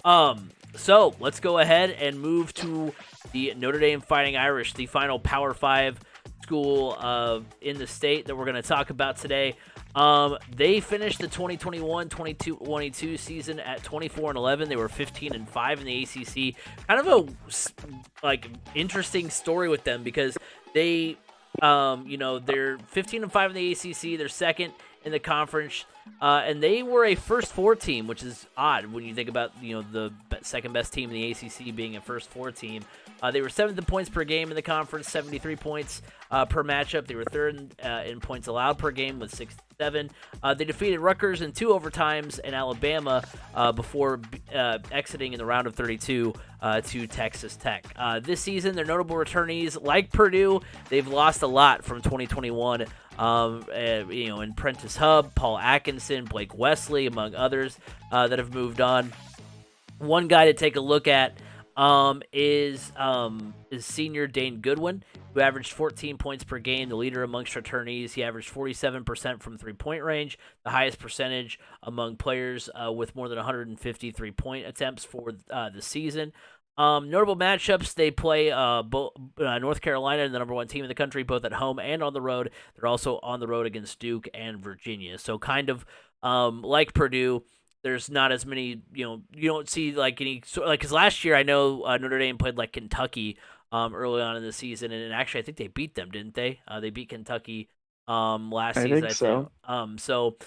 So let's go ahead and move to the Notre Dame Fighting Irish, the final Power 5 school in the state that we're going to talk about today. They finished the 2021-22 season at 24-11. They were 15-5 in the ACC. Kind of a interesting story with them because they they're 15-5 in the ACC. They're second in the conference, and they were a first four team, which is odd when you think about the second best team in the ACC being a first four team. They were seventh in points per game in the conference, 73 points per matchup. They were third in points allowed per game with 67. They defeated Rutgers in 2 overtimes and Alabama before exiting in the round of 32 to Texas Tech. This season, their notable returnees, like Purdue, they've lost a lot from 2021. In Prentice Hub, Paul Atkinson, Blake Wesley, among others that have moved on. One guy to take a look at is senior Dane Goodwin, who averaged 14 points per game, the leader amongst returnees. He averaged 47% from three-point range, the highest percentage among players with more than 150 three-point attempts for the season. Notable matchups, they play North Carolina, the number one team in the country, both at home and on the road. They're also on the road against Duke and Virginia. So kind of like Purdue, there's not as many, you don't see because last year I know Notre Dame played like Kentucky early on in the season, and actually I think they beat them, didn't they? They beat Kentucky last I season, think I think. so.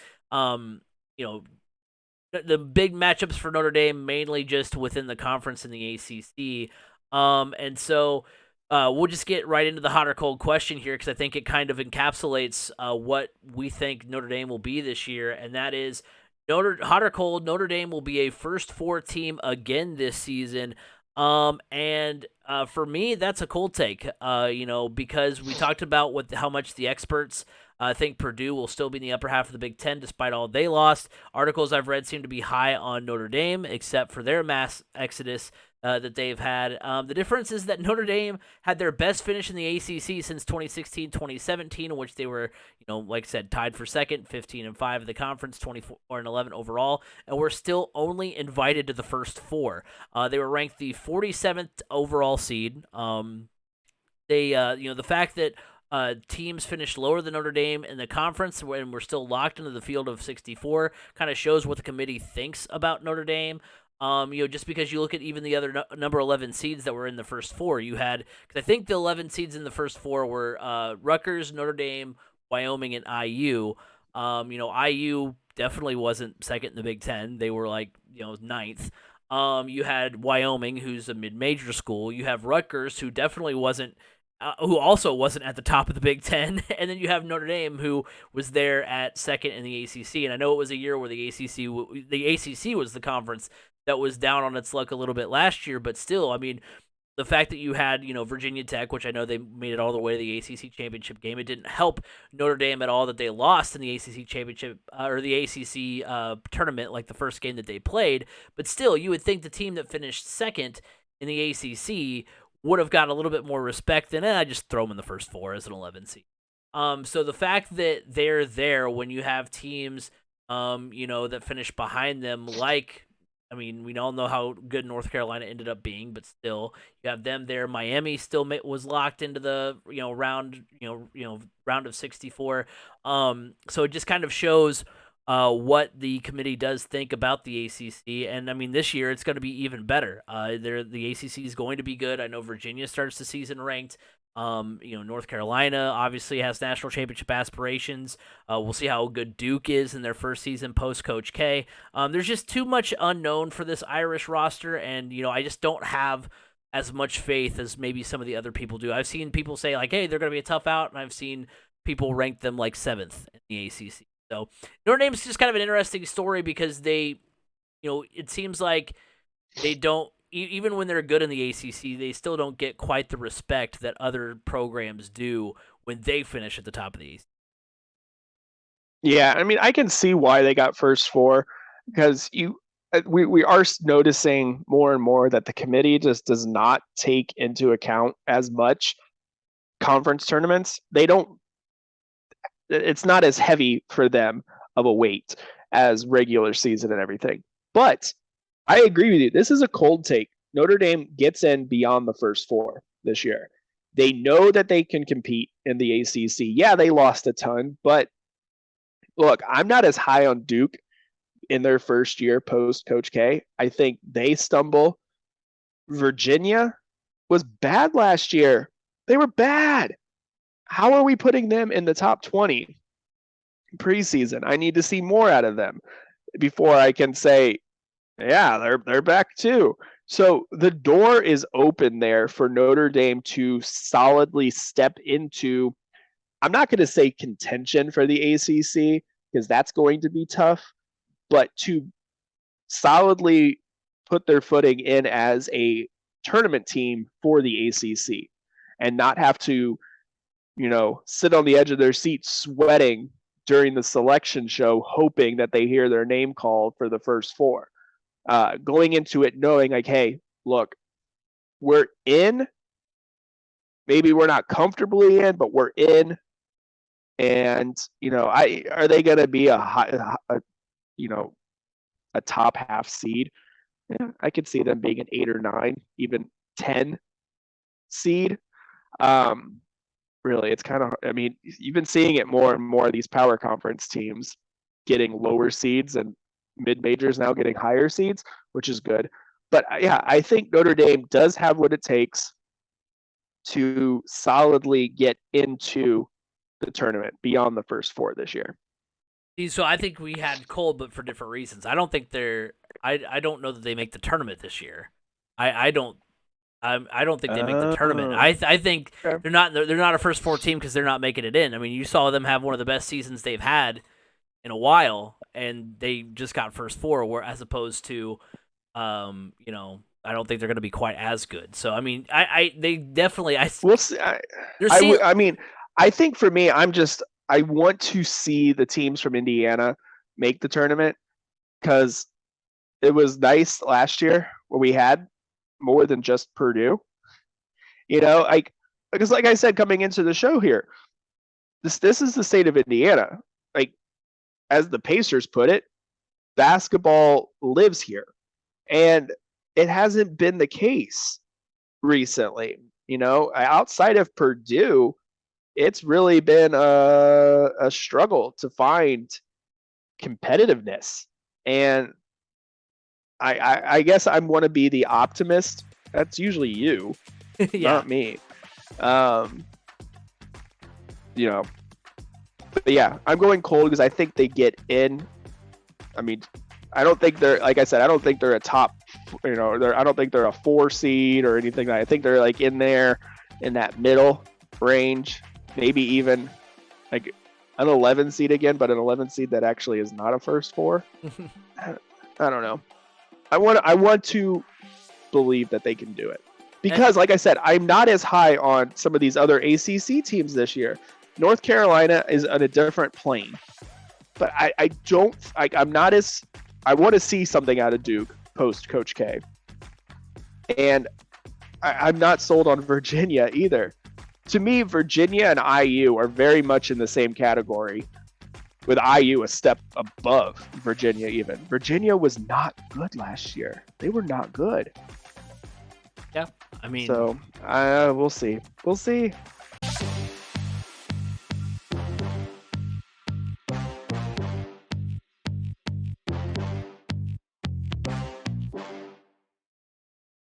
The big matchups for Notre Dame mainly just within the conference in the ACC. And so we'll just get right into the hot or cold question here because I think it kind of encapsulates what we think Notre Dame will be this year, and that is hot or cold, Notre Dame will be a first four team again this season. And for me, that's a cold take, because we talked about how much the experts think Purdue will still be in the upper half of the Big Ten despite all they lost. Articles I've read seem to be high on Notre Dame, except for their mass exodus that they've had. The difference is that Notre Dame had their best finish in the ACC since 2016-2017, in which they were, like I said, tied for second, 15-5 in the conference, 24-11 overall, and were still only invited to the first four. They were ranked the 47th overall seed. The fact that teams finished lower than Notre Dame in the conference and we're still locked into the field of 64 kind of shows what the committee thinks about Notre Dame. Just because you look at even the other number 11 seeds that were in the first four, you had, because I think the 11 seeds in the first four were Rutgers, Notre Dame, Wyoming, and IU. IU definitely wasn't second in the Big Ten. They were ninth. You had Wyoming, who's a mid-major school. You have Rutgers, who definitely wasn't, who also wasn't at the top of the Big Ten, and then you have Notre Dame, who was there at second in the ACC. And I know it was a year where the ACC was the conference that was down on its luck a little bit last year, but still, I mean, the fact that you had, Virginia Tech, which I know they made it all the way to the ACC championship game, it didn't help Notre Dame at all that they lost in the ACC championship or the ACC tournament, like the first game that they played. But still, you would think the team that finished second in the ACC would have got a little bit more respect than I just throw them in the first four as an 11 seed. So the fact that they're there when you have teams, that finish behind them, we all know how good North Carolina ended up being, but still, you have them there. Miami still was locked into the round of 64. So it just kind of shows what the committee does think about the ACC, and this year it's going to be even better. The ACC is going to be good. I know Virginia starts the season ranked. North Carolina obviously has national championship aspirations. We'll see how good Duke is in their first season post Coach K. There's just too much unknown for this Irish roster, and I just don't have as much faith as maybe some of the other people do. I've seen people say hey, they're going to be a tough out, and I've seen people rank them 7th in the ACC. So Notre Dame's just kind of an interesting story because they, it seems like they don't. Even when they're good in the ACC, they still don't get quite the respect that other programs do when they finish at the top of the ACC. Yeah, I can see why they got first four because we are noticing more and more that the committee just does not take into account as much conference tournaments. It's not as heavy for them of a weight as regular season and everything. But I agree with you. This is a cold take. Notre Dame gets in beyond the first four this year. They know that they can compete in the ACC. Yeah, they lost a ton, but look, I'm not as high on Duke in their first year post Coach K. I think they stumble. Virginia was bad last year. They were bad. How are we putting them in the top 20 preseason? I need to see more out of them before I can say, yeah, they're back too. So the door is open there for Notre Dame to solidly step into, I'm not going to say contention for the ACC because that's going to be tough, but to solidly put their footing in as a tournament team for the ACC and not have to, sit on the edge of their seat sweating during the selection show, hoping that they hear their name called for the first four. Going into it knowing like, hey, look, we're in. Maybe we're not comfortably in, but we're in. And are they going to be a top half seed? Yeah, I could see them being an 8 or 9, even 10 seed. Really, it's kind of. I mean, you've been seeing it more and more. These power conference teams getting lower seeds and mid majors now getting higher seeds, which is good. But yeah, I think Notre Dame does have what it takes to solidly get into the tournament beyond the first four this year. So I think we had cold, but for different reasons. I don't think they're. I don't know that they make the tournament this year. I don't think they make the tournament. I think okay. they're not a first four team because they're not making it in. I mean, you saw them have one of the best seasons they've had in a while, and they just got first four. Where as opposed to, I don't think they're going to be quite as good. So I mean, they definitely we'll see. I think for me, I want to see the teams from Indiana make the tournament because it was nice last year where we had more than just Purdue. Because like I said, coming into the show here, this is the state of Indiana. Like, as the Pacers put it, basketball lives here. And it hasn't been the case recently. Outside of Purdue, it's really been a struggle to find competitiveness. And I guess I want to be the optimist. That's usually you, not me. But yeah, I'm going cold because I think they get in. I mean, I don't think they're, like I said, I don't think they're a top, I don't think they're a 4 seed or anything. I think they're like in there in that middle range, maybe even like an 11 seed again, but an 11 seed that actually is not a first 4. I don't know. I want to believe that they can do it because, like I said, I'm not as high on some of these other ACC teams this year. North Carolina is on a different plane, but I'm not as. I want to see something out of Duke post Coach K, and I'm not sold on Virginia either. To me, Virginia and IU are very much in the same category, with IU a step above Virginia even. Virginia was not good last year. They were not good. Yeah, I mean... So, we'll see. We'll see.